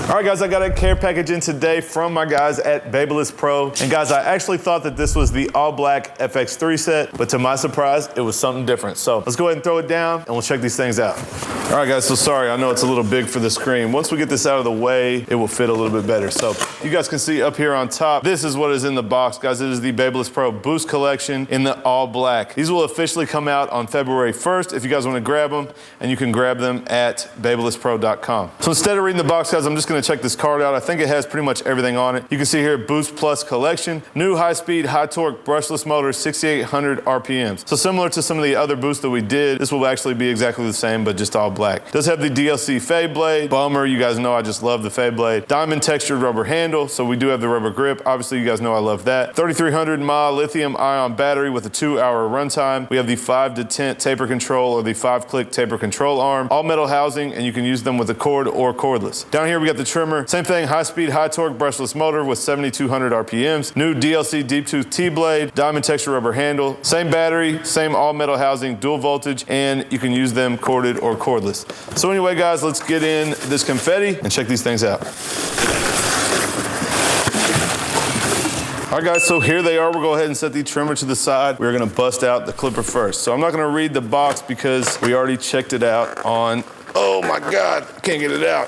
All right, guys, I got a care package in today from my guys at Babyliss Pro. And guys, I actually thought that this was the all black FX3 set, but to my surprise, it was something different. So let's go ahead and throw it down and we'll check these things out. All right, guys, so sorry, I know it's a little big for the screen. Once we get this out of the way, it will fit a little bit better. So you guys can see up here on top, this is what is in the box, guys. It is the Babyliss Pro Boost Collection in the all black. These will officially come out on February 1st if you guys want to grab them, and you can grab them at babylesspro.com. So instead of reading the box, guys, I'm just going to check this card out. I think it has pretty much everything on it. You can see here Boost Plus Collection, new high speed, high torque brushless motor, 6,800 RPMs. So similar to some of the other boosts that we did, this will actually be exactly the same, but just all black. Does have the DLC fade blade, bummer. You guys know I just love the fade blade. Diamond textured rubber handle, so we do have the rubber grip. Obviously, you guys know I love that. 3,300 mAh lithium ion battery with a 2-hour runtime. We have the 5 to 10 taper control or the 5-click taper control arm. All metal housing, and you can use them with a cord or cordless. Down here we got the trimmer. Same thing, high speed, high torque brushless motor with 7,200 RPMs. New DLC deep tooth T-blade, diamond texture rubber handle. Same battery, same all metal housing, dual voltage, and you can use them corded or cordless. So anyway, guys, let's get in this confetti and check these things out. All right, guys, so here they are. We'll go ahead and set the trimmer to the side. We're gonna bust out the clipper first. So I'm not gonna read the box because we already checked it out on, oh my God, I can't get it out,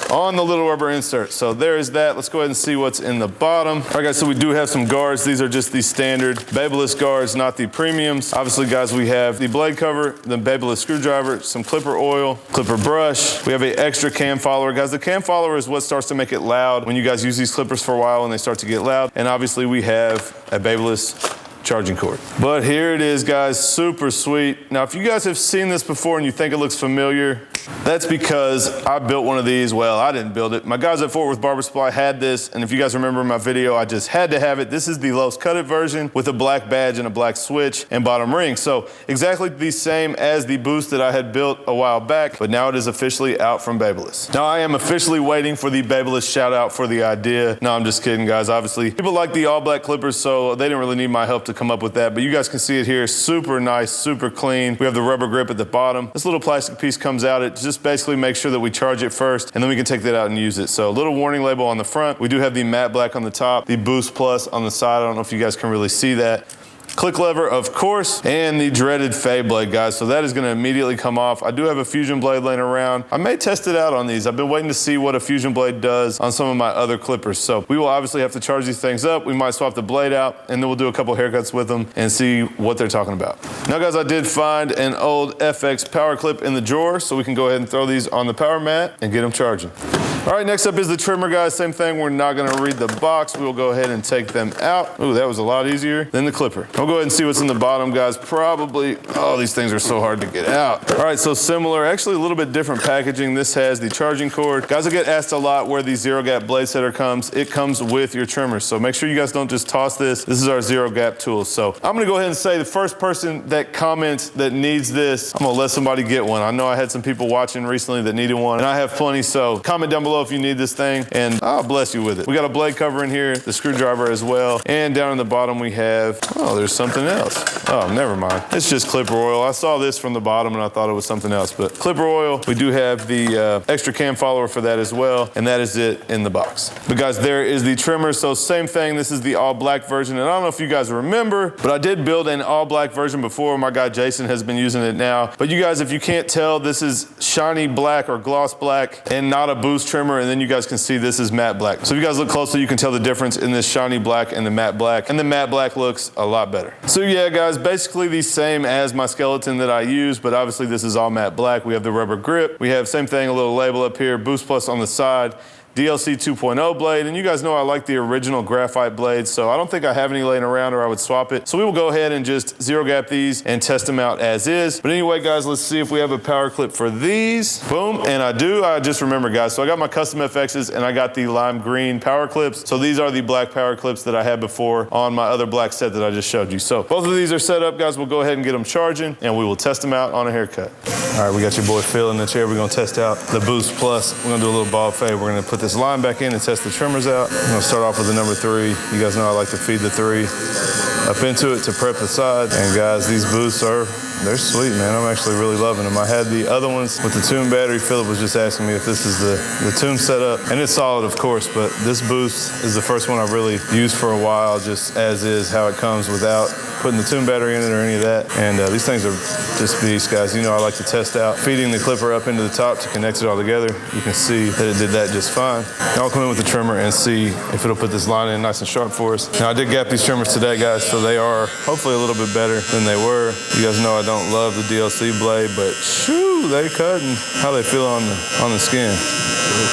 on the little rubber insert. So there's that. Let's go ahead and see what's in the bottom. All right, guys, so we do have some guards. These are just the standard Babyliss guards, not the premiums. Obviously, guys, we have the blade cover, the Babyliss screwdriver, some clipper oil, clipper brush. We have an extra cam follower. Guys, the cam follower is what starts to make it loud when you guys use these clippers for a while and they start to get loud. And obviously, we have a Babyliss charging cord. But here it is, guys, super sweet. Now, if you guys have seen this before and you think it looks familiar, that's because I built one of these. Well, I didn't build it. My guys at Fort Worth Barber Supply had this, and if you guys remember my video, I just had to have it. This is the Lowe's Cut It version with a black badge and a black switch and bottom ring. So exactly the same as the Boost that I had built a while back, but now it is officially out from Babyliss. Now I am officially waiting for the Babyliss shout out for the idea. No, I'm just kidding, guys. Obviously, people like the all black clippers, so they didn't really need my help to come up with that, but you guys can see it here. Super nice, super clean. We have the rubber grip at the bottom. This little plastic piece comes out. It just basically makes sure that we charge it first, and then we can take that out and use it. So a little warning label on the front. We do have the matte black on the top, the Boost Plus on the side. I don't know if you guys can really see that. Click lever, of course, and the dreaded fade blade, guys. So that is gonna immediately come off. I do have a fusion blade laying around. I may test it out on these. I've been waiting to see what a fusion blade does on some of my other clippers. So we will obviously have to charge these things up. We might swap the blade out, and then we'll do a couple haircuts with them and see what they're talking about. Now, guys, I did find an old FX power clip in the drawer, so we can go ahead and throw these on the power mat and get them charging. All right, next up is the trimmer, guys. Same thing, we're not gonna read the box. We will go ahead and take them out. Ooh, that was a lot easier than the clipper. I'll go ahead and see what's in the bottom, guys. Probably, oh, these things are so hard to get out. All right, so similar, actually a little bit different packaging. This has the charging cord. Guys, I get asked a lot where the zero gap blade setter comes. It comes with your trimmer, so make sure you guys don't just toss this. This is our zero gap tool. So I'm gonna go ahead and say the first person that comments that needs this, I'm gonna let somebody get one. I know I had some people watching recently that needed one, and I have plenty, so comment down below if you need this thing, and I'll bless you with it. We got a blade cover in here, the screwdriver as well, and down in the bottom we have, oh, there's something else. Oh, never mind. It's just clipper oil. I saw this from the bottom and I thought it was something else, but clipper oil. We do have the extra cam follower for that as well, and that is it in the box. But guys, there is the trimmer. So same thing, this is the all black version, and I don't know if you guys remember, but I did build an all black version before. My guy Jason has been using it now. But you guys, if you can't tell, this is shiny black or gloss black and not a Boost trimmer, and then you guys can see this is matte black. So if you guys look closely, you can tell the difference in this shiny black and the matte black, and the matte black looks a lot better. So yeah, guys, basically the same as my skeleton that I use, but obviously this is all matte black. We have the rubber grip. We have same thing, a little label up here, Boost Plus on the side. DLC 2.0 blade, and you guys know I like the original graphite blades, so I don't think I have any laying around or I would swap it. So we will go ahead and just zero gap these and test them out as is. But anyway, guys, let's see if we have a power clip for these. Boom, and I do. I just remember, guys, so I got my custom FXs and I got the lime green power clips. So these are the black power clips that I had before on my other black set that I just showed you. So both of these are set up, guys. We'll go ahead and get them charging and we will test them out on a haircut. All right, we got your boy Phil in the chair. We're gonna test out the Boost Plus. We're gonna do a little bald fade. We're gonna put this line back in and test the trimmers out. I'm gonna start off with the number 3. You guys know I like to feed the 3. up into it to prep the side. And guys, these boosts they're sweet, man. I'm actually really loving them. I had the other ones with the Tomb battery. Philip was just asking me if this is the Tomb setup, and it's solid, of course, but this boost is the first one I've really used for a while, just as is, how it comes without putting the Tomb battery in it or any of that. And these things are just beasts, guys. You know I like to test out feeding the clipper up into the top to connect it all together. You can see that it did that just fine. Now I'll come in with the trimmer and see if it'll put this line in nice and sharp for us. Now I did gap these trimmers today, guys, so they are hopefully a little bit better than they were. You guys know I don't love the DLC blade, but shoo, they cut, and how they feel on the skin.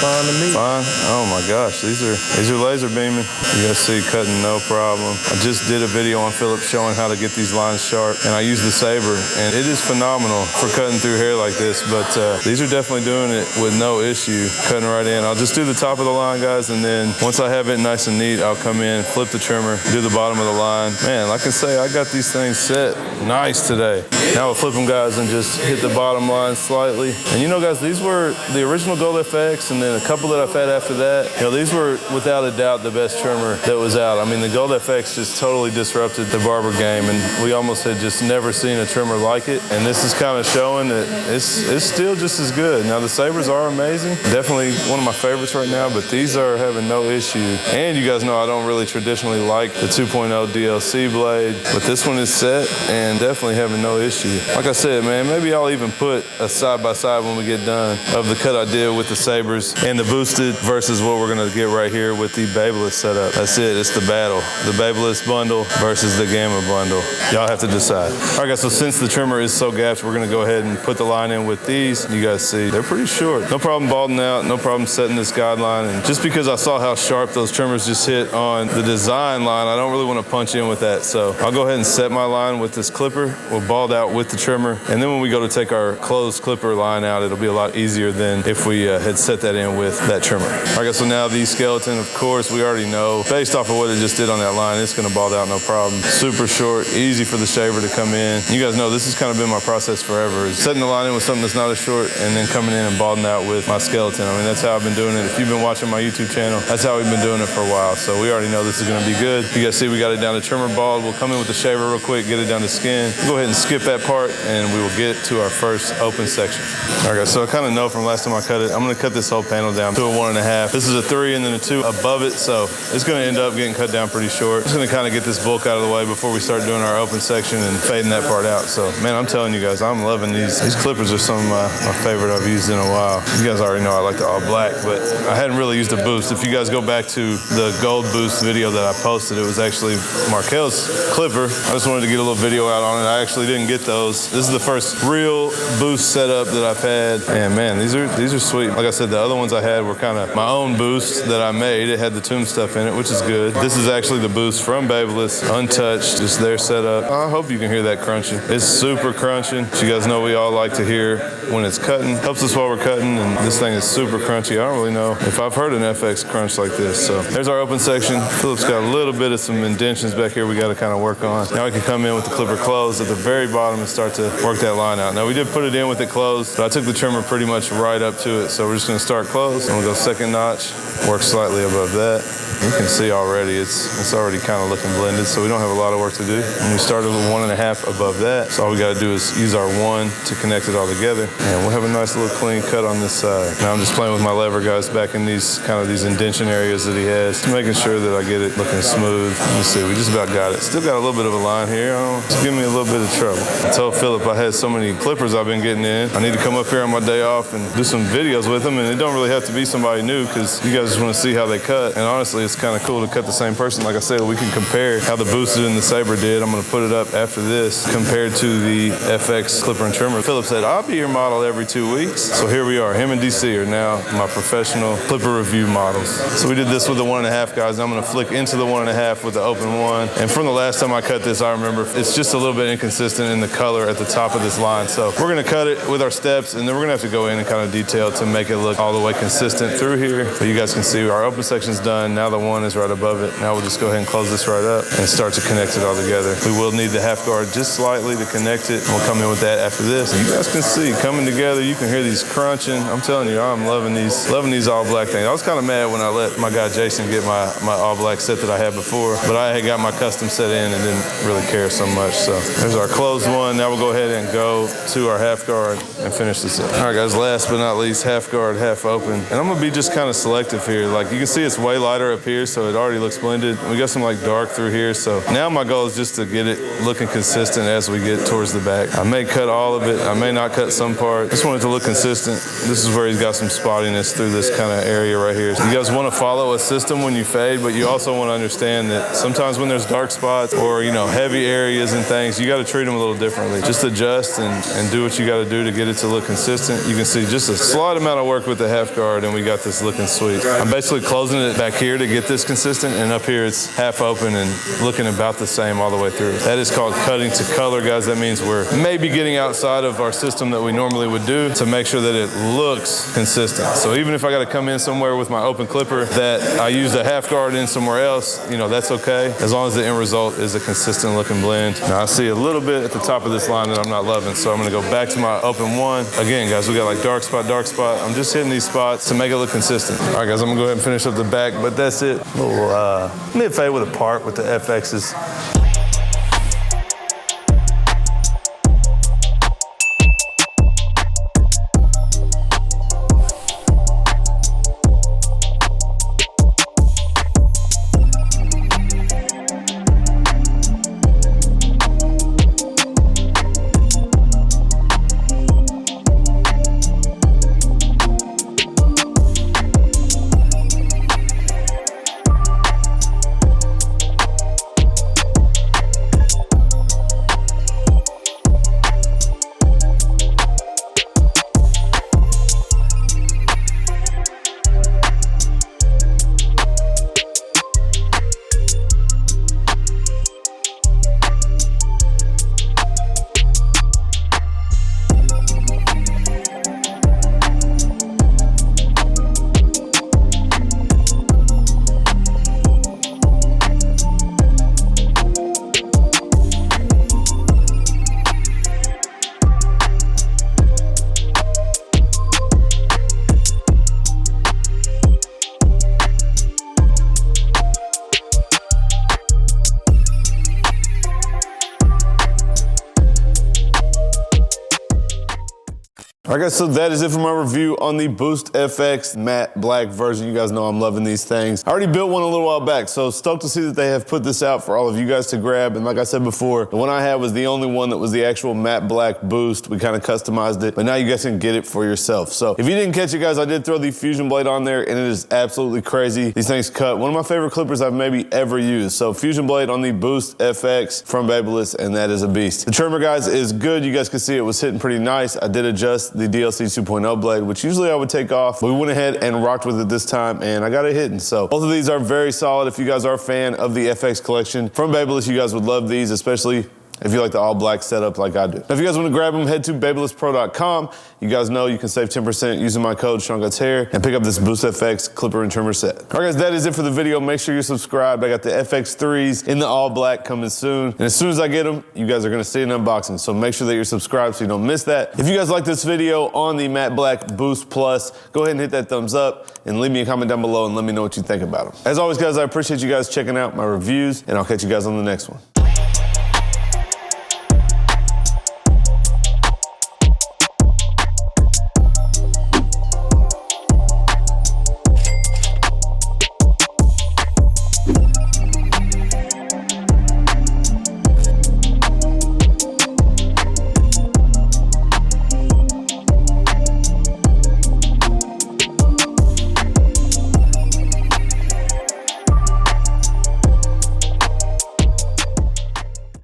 Fine to me. Fine. Oh my gosh, these are laser beaming. You guys see cutting no problem. I just did a video on Philip showing how to get these lines sharp, and I use the Saber, and it is phenomenal for cutting through hair like this. But these are definitely doing it with no issue, cutting right in. I'll just do the top of the line, guys, and then once I have it nice and neat, I'll come in, flip the trimmer, do the bottom of the line. Man, like I say, I got these things set nice today. Now I'll flip them, guys, and just hit the bottom line slightly. And you know, guys, these were the original Gold FX, and then a couple that I've had after that. You know, these were without a doubt the best trimmer that was out. I mean, the Gold FX just totally disrupted the barber game, and we almost had just never seen a trimmer like it. And this is kind of showing that it's still just as good. Now, the Sabers are amazing. Definitely one of my favorites right now, but these are having no issue. And you guys know I don't really traditionally like the 2.0 DLC blade, but this one is set and definitely having no issue. Like I said, man, maybe I'll even put a side-by-side when we get done of the cut I did with the Sabers and the boosted versus what we're gonna get right here with the Babyliss setup. That's it, it's the battle. The Babyliss bundle versus the Gamma bundle. Y'all have to decide. All right, guys, so since the trimmer is so gapped, we're gonna go ahead and put the line in with these. You guys see, they're pretty short. No problem balding out, no problem setting this guideline. And just because I saw how sharp those trimmers just hit on the design line, I don't really wanna punch in with that. So I'll go ahead and set my line with this clipper. We'll bald out with the trimmer. And then when we go to take our closed clipper line out, it'll be a lot easier than if we had set that in with that trimmer. All right, guys, so now the skeleton, of course, we already know, based off of what it just did on that line, it's gonna bald out no problem. Super short, easy for the shaver to come in. You guys know this has kind of been my process forever, is setting the line in with something that's not as short and then coming in and balding out with my skeleton. I mean, that's how I've been doing it. If you've been watching my YouTube channel, that's how we've been doing it for a while. So we already know this is gonna be good. You guys see we got it down to trimmer bald. We'll come in with the shaver real quick, get it down to skin. Go ahead and skip that part and we will get to our first open section. All right, guys, so I kind of know from last time I cut it, I'm gonna cut this whole panel down to a 1.5. This is a 3 and then a 2 above it, so it's gonna end up getting cut down pretty short. Just gonna kind of get this bulk out of the way before we start doing our open section and fading that part out. So, man, I'm telling you guys, I'm loving these. These clippers are some of my favorite I've used in a while. You guys already know I like the all black, but I hadn't really used a boost. If you guys go back to the gold boost video that I posted, it was actually Markel's clipper. I just wanted to get a little video out on it. I actually didn't get those. This is the first real boost setup that I've had. And man, these are sweet. Like I said, the other ones I had were kind of my own boost that I made. It had the Tomb stuff in it, which is good. This is actually the boost from Babyliss, untouched, just their setup. I hope you can hear that crunching. It's super crunching. You guys know we all like to hear when it's cutting. Helps us while we're cutting, and this thing is super crunchy. I don't really know if I've heard an FX crunch like this. So there's our open section. Philip's got a little bit of some indentions back here we got to kind of work on. Now we can come in with the clipper closed at the very bottom and start to work that line out. Now we did put it in with it closed, but I took the trimmer pretty much right up to it. So we're just going to start closed, and we'll go second notch, work slightly above that. You can see already it's already kind of looking blended, so we don't have a lot of work to do. And we started with 1.5 above that. So all we got to do is use our 1 to connect it all together, and we'll have a nice little clean cut on this side. Now I'm just playing with my lever, guys, back in these kind of these indention areas that he has, making sure that I get it looking smooth. Let me see, we just about got it. Still got a little bit of a line here. It's giving me a little bit of trouble. I told Philip I had so many clippers I've been getting in. I need to come up here on my day off and do some videos with them, and it don't really have to be somebody new because you guys just want to see how they cut. And honestly, it's kind of cool to cut the same person. Like I said, we can compare how the boosted and the Saber did. I'm going to put it up after this compared to the FX clipper and trimmer. Philip said, I'll be your model every 2 weeks. So here we are. Him and DC are now my professional clipper review models. So we did this with the 1.5, guys. I'm going to flick into the 1.5 with the open 1. And from the last time I cut this, I remember it's just a little bit inconsistent in the color at the top of this line. So we're going to cut it with our steps, and then we're going to have to go in and kind of detail to make it look all the way consistent through here. But you guys can see our open section's done. Now the one is right above it. Now we'll just go ahead and close this right up and start to connect it all together. We will need the half guard just slightly to connect it. We'll come in with that after this. You guys can see coming together. You can hear these crunching. I'm telling you, I'm loving these all black things. I was kind of mad when I let my guy Jason get my all black set that I had before, but I had got my custom set in and didn't really care so much. So there's our closed one. Now we'll go ahead and go to our half guard and finish this up. All right, guys, last but not least, half guard, half open. And I'm gonna be just kind of selective here. Like you can see it's way lighter up here, so it already looks blended. We got some like dark through here. So now my goal is just to get it looking consistent as we get towards the back. I may cut all of it. I may not cut some part. Just want it to look consistent. This is where he's got some spottiness through this kind of area right here. You guys want to follow a system when you fade, but you also want to understand that sometimes when there's dark spots or, you know, heavy areas and things, you got to treat them a little differently. Just adjust and do what you got to do to get it to look consistent. You can see just a slight amount of work with the half guard and we got this looking sweet. I'm basically closing it back here to get this consistent, and up here it's half open and looking about the same all the way through. That is called cutting to color, guys. That means we're maybe getting outside of our system that we normally would do to make sure that it looks consistent. So even if I got to come in somewhere with my open clipper that I used a half guard in somewhere else, you know, that's okay, as long as the end result is a consistent looking blend. Now I see a little bit at the top of this line that I'm not loving, so I'm gonna go back to my open one. Again, guys, we got like dark spot, dark spot. I'm just hitting these spots to make it look consistent. All right, guys, I'm gonna go ahead and finish up the back, but that's it. A little mid fade with a part with the FXs. All right, guys, so that is it for my review on the Boost FX matte black version. You guys know I'm loving these things. I already built one a little while back, so stoked to see that they have put this out for all of you guys to grab. And like I said before, the one I had was the only one that was the actual matte black Boost. We kind of customized it, but now you guys can get it for yourself. So if you didn't catch it, guys, I did throw the Fusion blade on there, and it is absolutely crazy. These things cut. One of my favorite clippers I've maybe ever used. So Fusion blade on the Boost FX from Babyliss, and that is a beast. The trimmer, guys, is good. You guys can see it was hitting pretty nice. I did adjust the DLC 2.0 blade, which usually I would take off, but we went ahead and rocked with it this time, and I got it hitting. So both of these are very solid. If you guys are a fan of the FX collection from Babyliss, you guys would love these, especially if you like the all black setup like I do. Now, if you guys want to grab them, head to babylesspro.com. You guys know you can save 10% using my code Seancutshair and pick up this Boost FX clipper and trimmer set. All right, guys, that is it for the video. Make sure you're subscribed. I got the FX3s in the all black coming soon. And as soon as I get them, you guys are going to see an unboxing. So make sure that you're subscribed so you don't miss that. If you guys like this video on the matte black Boost Plus, go ahead and hit that thumbs up and leave me a comment down below and let me know what you think about them. As always, guys, I appreciate you guys checking out my reviews, and I'll catch you guys on the next one.